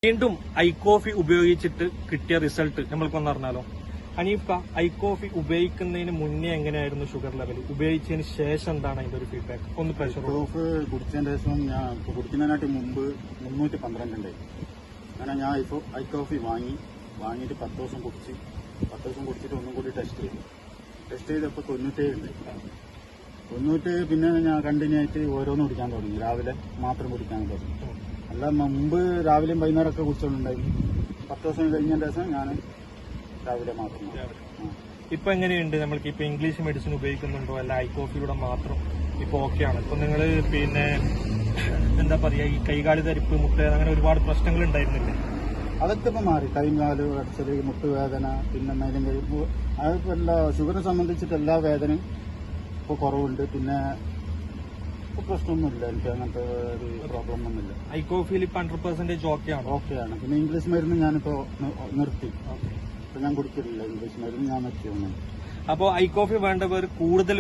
വീണ്ടും I coffee ഉപയോഗിച്ചിട്ട് കിട്ടിയ റിസൾട്ട് നമ്മൾക്കൊന്ന് അറിഞ്ഞാലോ? ഹനീഫ്, ഐ കോഫി ഉപയോഗിക്കുന്നതിന് മുന്നേ എങ്ങനെയായിരുന്നു ഷുഗർ ലെവൽ? ഉപയോഗിച്ചതിന് ശേഷം എന്താണ് അതിന്റെ ഒരു ഫീഡ്ബാക്ക്? ഒന്ന് പ്രഷർ കോഫ് കുടിച്ചതിന് ശേഷം ഞാൻ കുടിക്കുന്നതിനായിട്ട് മുമ്പ് 312 ഉണ്ടായി. അങ്ങനെ ഞാൻ ഐ കോഫി വാങ്ങിയിട്ട് 10 ദിവസം കുടിച്ചിട്ട് ഒന്നും കൂടി ടെസ്റ്റ് ചെയ്തപ്പോൾ 97 ഉണ്ട്. 97 പിന്നെ ഞാൻ കണ്ടിന്യൂ ആയിട്ട് ഓരോന്ന് കുടിക്കാൻ തുടങ്ങി. രാവിലെ മാത്രം കുടിക്കാൻ തുടങ്ങി. അല്ല മുമ്പ് രാവിലെയും വൈകുന്നേരമൊക്കെ കുടിച്ചോണ്ടുണ്ടായി. 10 ദിവസം കഴിഞ്ഞതിന് ശേഷം ഞാൻ രാവിലെ മാത്രം. ഇപ്പൊ എങ്ങനെയുണ്ട്? നമ്മൾക്ക് ഇപ്പൊ ഇംഗ്ലീഷ് മെഡിസിൻ ഉപയോഗിക്കുന്നുണ്ടോ അല്ല ഐ കോഫിയിലൂടെ മാത്രം ഇപ്പൊ ഓക്കെയാണ്? ഇപ്പൊ നിങ്ങൾ പിന്നെ എന്താ പറയാ, ഈ കൈകാല് തരിപ്പ്, മുട്ടുവേദന, അങ്ങനെ ഒരുപാട് പ്രശ്നങ്ങൾ ഉണ്ടായിരുന്നില്ലേ? അതൊക്കെ ഇപ്പൊ മാറി. കൈകാല് കടച്ചല്, മുട്ടുവേദന, പിന്നെ മേലും കഴിയുമ്പോൾ അതിപ്പോ എല്ലാ ഷുഗറിനെ സംബന്ധിച്ചിട്ട് എല്ലാ വേദനയും ഇപ്പൊ കുറവുണ്ട്. പിന്നെ ഇപ്പൊ പ്രശ്നമൊന്നുമില്ല, എനിക്ക് അങ്ങനത്തെ ഒരു പ്രോബ്ലം ഒന്നുമില്ല. ഐ കോഫിയിൽ ഇപ്പൊ 100% ഓക്കെയാണ്. പിന്നെ ഇംഗ്ലീഷ് മരുന്ന് ഞാനിപ്പോ നിർത്തി. ഞാൻ കുടിക്കുന്നില്ല ഇംഗ്ലീഷ് മരുന്ന്, ഞാൻ നിർത്തി. അപ്പോൾ ഐ കോഫി വേണ്ടവർ കൂടുതൽ